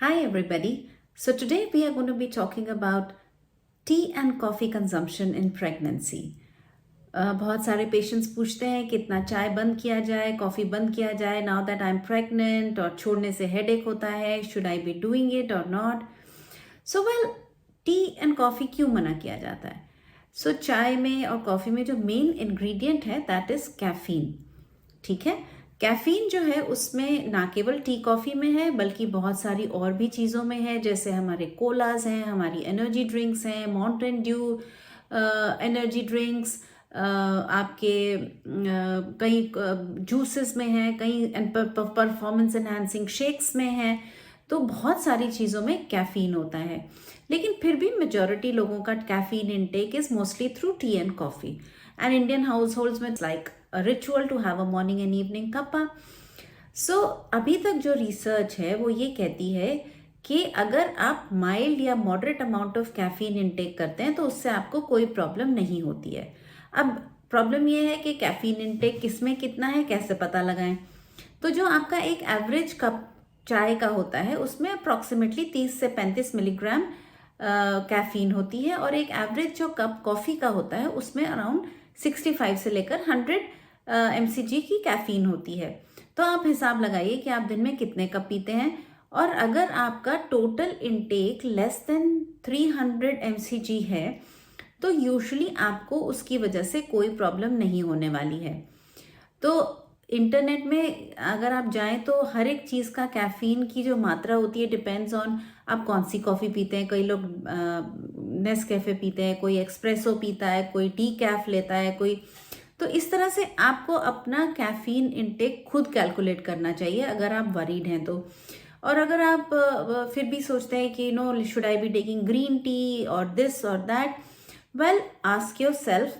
Hi, everybody. So, today we are going to be talking about tea and coffee consumption in pregnancy. बहुत सारे patients पूछते हैं कितना चाय बंद किया जाए, कॉफ़ी बंद किया जाए now that I am pregnant, और छोड़ने से हेडेक होता है, should I be doing it और not. So well, tea and coffee क्यों मना किया जाता है? सो चाय में और कॉफ़ी में जो मेन इंग्रेडिएंट है दैट इज़ कैफीन. ठीक है. कैफीन जो है उसमें ना केवल टी कॉफ़ी में है बल्कि बहुत सारी और भी चीज़ों में है, जैसे हमारे कोलाज हैं, हमारी एनर्जी ड्रिंक्स हैं, माउंटेन ड्यू एनर्जी ड्रिंक्स, आपके कई जूसेस में है, कई परफॉर्मेंस एनहांसिंग शेक्स में है. तो बहुत सारी चीज़ों में कैफीन होता है, लेकिन फिर भी मेजॉरिटी लोगों का caffeine intake is mostly through T and coffee. And Indian house holds में like a ritual to have a morning and evening cuppa. So अभी तक जो रिसर्च है वो ये कहती है कि अगर आप माइल्ड या moderate amount of caffeine intake करते हैं तो उससे आपको कोई प्रॉब्लम नहीं होती है. अब प्रॉब्लम ये है कि कैफीन इनटेक किस में कितना है, कैसे पता लगाएं? तो जो आपका एक एवरेज कप चाय का होता है उसमें अप्रॉक्सीमेटली 30 से 35 मिलीग्राम कैफीन होती है, और एक एवरेज जो कप कॉफ़ी का होता है उसमें अराउंड 65 से लेकर 100 mcg की कैफीन होती है. तो आप हिसाब लगाइए कि आप दिन में कितने कप पीते हैं, और अगर आपका total intake less than 300 mcg है तो यूजुअली आपको उसकी वजह से कोई प्रॉब्लम नहीं होने वाली है. तो इंटरनेट में अगर आप जाएं तो हर एक चीज़ का कैफीन की जो मात्रा होती है डिपेंड्स ऑन आप कौन सी कॉफ़ी पीते हैं. कई लोग नेस्कैफे पीते हैं, कोई एक्सप्रेसो पीता है, कोई टी कैफ लेता है, कोई. तो इस तरह से आपको अपना कैफीन इनटेक खुद कैलकुलेट करना चाहिए अगर आप वरीड हैं तो. और अगर आप फिर भी सोचते हैं कि no should I be taking green tea और दिस और that, well ask yourself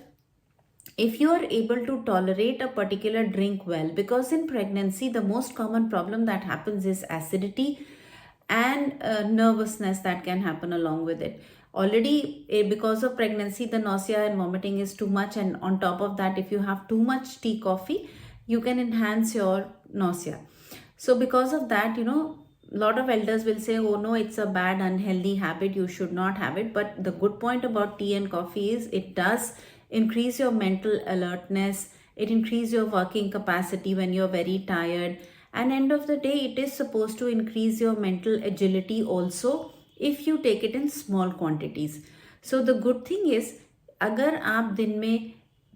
if you are able to tolerate a particular drink well, because in pregnancy the most common problem that happens is acidity and nervousness that can happen along with it. Already because of pregnancy the nausea and vomiting is too much, and on top of that if you have too much tea coffee you can enhance your nausea. So because of that, a lot of elders will say, oh no, it's a bad unhealthy habit, you should not have it. But the good point about tea and coffee is it does increase your mental alertness, it increase your working capacity when you're very tired, and end of the day it is supposed to increase your mental agility also if you take it in small quantities. So the good thing is अगर आप दिन में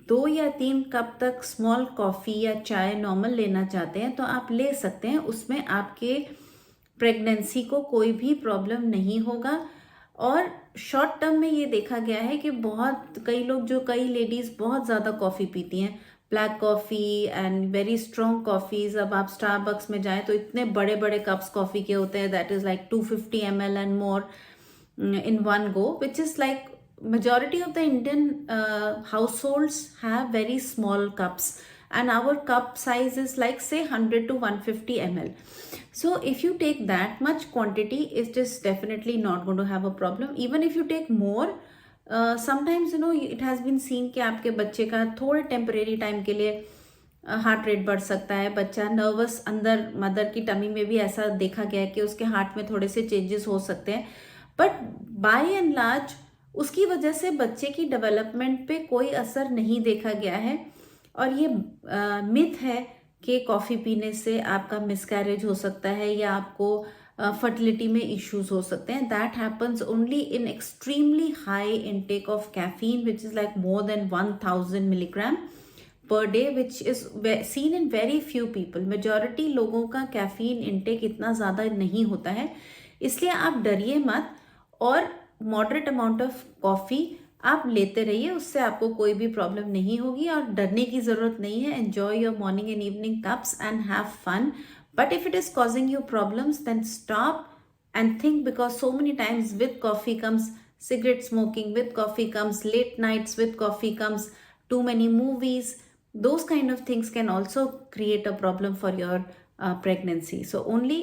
2 या 3 cup तक small coffee या चाय normal लेना चाहते हैं तो आप ले सकते हैं, उसमें आपके प्रेगनेंसी को कोई भी प्रॉब्लम नहीं होगा. और शॉर्ट टर्म में ये देखा गया है कि कई लेडीज़ बहुत ज़्यादा कॉफ़ी पीती हैं, black coffee and very strong coffees. अब आप स्टारबक्स में जाएं तो इतने बड़े बड़े कप्स कॉफ़ी के होते हैं, that is like 250 ml and more in one go, which is like majority of the Indian households have very small cups, and our cup size is like say 100 to 150 ml. So if you take that much quantity, it's just definitely not going to have a problem. Even if you take more, sometimes it has been seen कि आपके बच्चे का थोड़े temporary time के लिए heart rate बढ़ सकता है, बच्चा नर्वस, अंदर मदर की टमी में भी ऐसा देखा गया है कि उसके हार्ट में थोड़े से चेंजेस हो सकते हैं. बट बाय एंड लार्ज उसकी वजह से बच्चे की डेवलपमेंट पे कोई असर नहीं देखा गया है. और ये मिथ है कि कॉफ़ी पीने से आपका मिसकैरेज हो सकता है या आपको फर्टिलिटी में इश्यूज हो सकते हैं. That happens only in extremely high intake of caffeine which is like more than 1000 milligram per day, which is seen in very few people. Majority लोगों का कैफीन इनटेक इतना ज़्यादा नहीं होता है, इसलिए आप डरिए मत. और मॉडरेट अमाउंट ऑफ कॉफ़ी आप लेते रहिए, उससे आपको कोई भी प्रॉब्लम नहीं होगी और डरने की ज़रूरत नहीं है. Enjoy your morning and evening cups and have fun. But if it is causing you problems then stop and think, because so many times with coffee comes cigarette smoking, with coffee comes late nights, with coffee comes too many movies. Those kind of things can also create a problem for your pregnancy. So only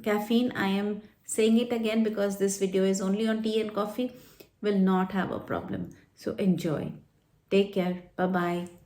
caffeine, I am saying it again because this video is only on tea and coffee, will not have a problem. So enjoy. Take care. Bye bye.